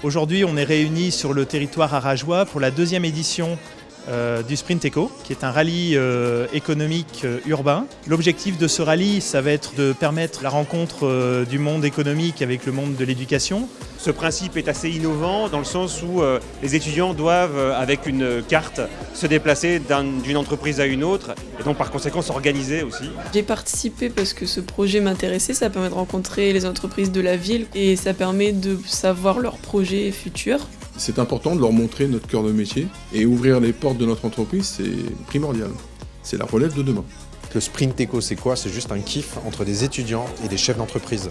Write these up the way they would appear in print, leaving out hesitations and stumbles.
Aujourd'hui, on est réunis sur le territoire arageois pour la deuxième édition du Sprint Eco, qui est un rallye économique urbain. L'objectif de ce rallye, ça va être de permettre la rencontre du monde économique avec le monde de l'éducation. Ce principe est assez innovant dans le sens où les étudiants doivent, avec une carte, se déplacer d'une entreprise à une autre et donc par conséquent s'organiser aussi. J'ai participé parce que ce projet m'intéressait, ça permet de rencontrer les entreprises de la ville et ça permet de savoir leurs projets futurs. C'est important de leur montrer notre cœur de métier et ouvrir les portes de notre entreprise, c'est primordial. C'est la relève de demain. Le Sprint Eco, c'est quoi? C'est juste un kiff entre des étudiants et des chefs d'entreprise.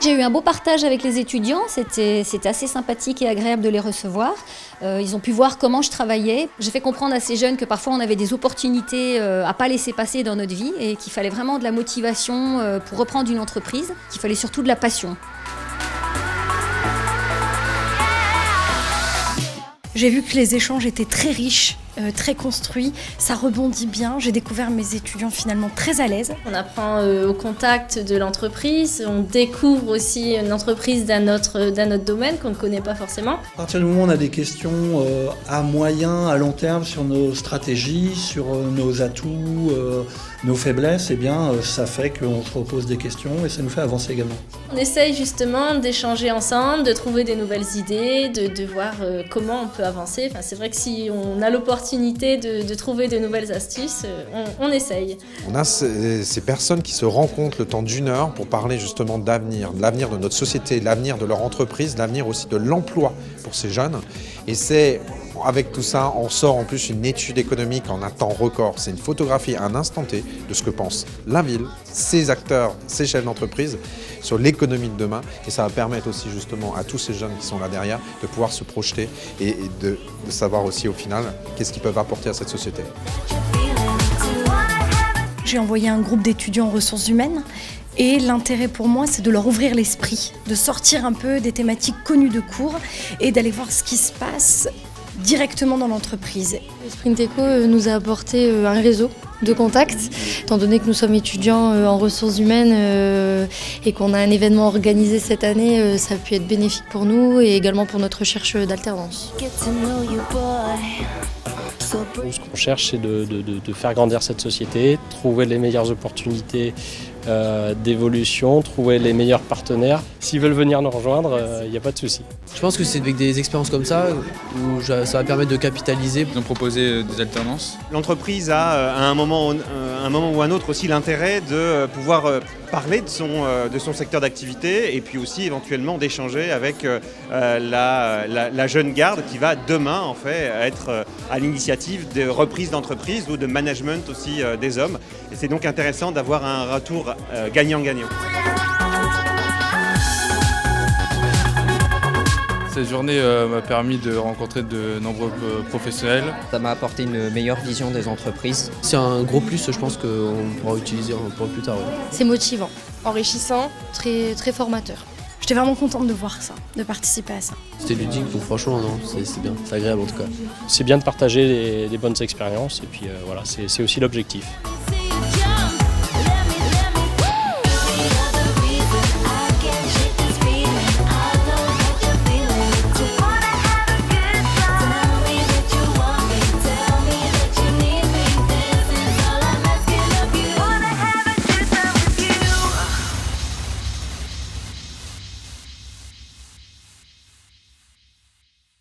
J'ai eu un beau partage avec les étudiants, c'était assez sympathique et agréable de les recevoir. Ils ont pu voir comment je travaillais. J'ai fait comprendre à ces jeunes que parfois on avait des opportunités à ne pas laisser passer dans notre vie et qu'il fallait vraiment de la motivation pour reprendre une entreprise, qu'il fallait surtout de la passion. J'ai vu que les échanges étaient très riches, très construits, ça rebondit bien. J'ai découvert mes étudiants finalement très à l'aise. On apprend au contact de l'entreprise, on découvre aussi une entreprise d'un autre domaine qu'on ne connaît pas forcément. À partir du moment où on a des questions à moyen, à long terme sur nos stratégies, sur nos atouts, nos faiblesses, eh bien, ça fait qu'on se repose des questions et ça nous fait avancer également. On essaye justement d'échanger ensemble, de trouver des nouvelles idées, de voir comment on peut avancer. Enfin, c'est vrai que si on a l'opportunité de trouver de nouvelles astuces, on essaye. On a ces personnes qui se rencontrent le temps d'1 heure pour parler justement d'avenir, de l'avenir de notre société, de l'avenir de leur entreprise, de l'avenir aussi de l'emploi pour ces jeunes. Et c'est, avec tout ça, on sort en plus une étude économique en un temps record. C'est une photographie à un instant T de ce que pense la ville, ses acteurs, ses chefs d'entreprise sur l'économie de demain. Et ça va permettre aussi justement à tous ces jeunes qui sont là derrière de pouvoir se projeter et de savoir aussi au final qu'est-ce qu'ils peuvent apporter à cette société. J'ai envoyé un groupe d'étudiants en ressources humaines et l'intérêt pour moi, c'est de leur ouvrir l'esprit, de sortir un peu des thématiques connues de cours et d'aller voir ce qui se passe directement dans l'entreprise. Le Sprint Eco nous a apporté un réseau de contacts, étant donné que nous sommes étudiants en ressources humaines et qu'on a un événement organisé cette année, ça a pu être bénéfique pour nous et également pour notre recherche d'alternance. Ce qu'on cherche, c'est de faire grandir cette société, trouver les meilleures opportunités d'évolution, trouver les meilleurs partenaires. S'ils veulent venir nous rejoindre, il n'y a pas de souci. Je pense que c'est avec des expériences comme ça où ça va permettre de capitaliser. Ils ont proposé des alternances. L'entreprise a à un moment ou un autre aussi l'intérêt de pouvoir parler de son secteur d'activité et puis aussi éventuellement d'échanger avec la jeune garde qui va demain en fait être à l'initiative de reprise d'entreprise ou de management aussi des hommes. Et c'est donc intéressant d'avoir un retour gagnant-gagnant. Cette journée m'a permis de rencontrer de nombreux professionnels. Ça m'a apporté une meilleure vision des entreprises. C'est un gros plus, je pense qu'on pourra utiliser pour plus tard. Ouais. C'est motivant, Enrichissant, très formateur. J'étais vraiment contente de voir ça, de participer à ça. C'était ludique, donc franchement, non, c'est bien, c'est agréable en tout cas. C'est bien de partager les bonnes expériences et puis voilà, c'est aussi l'objectif.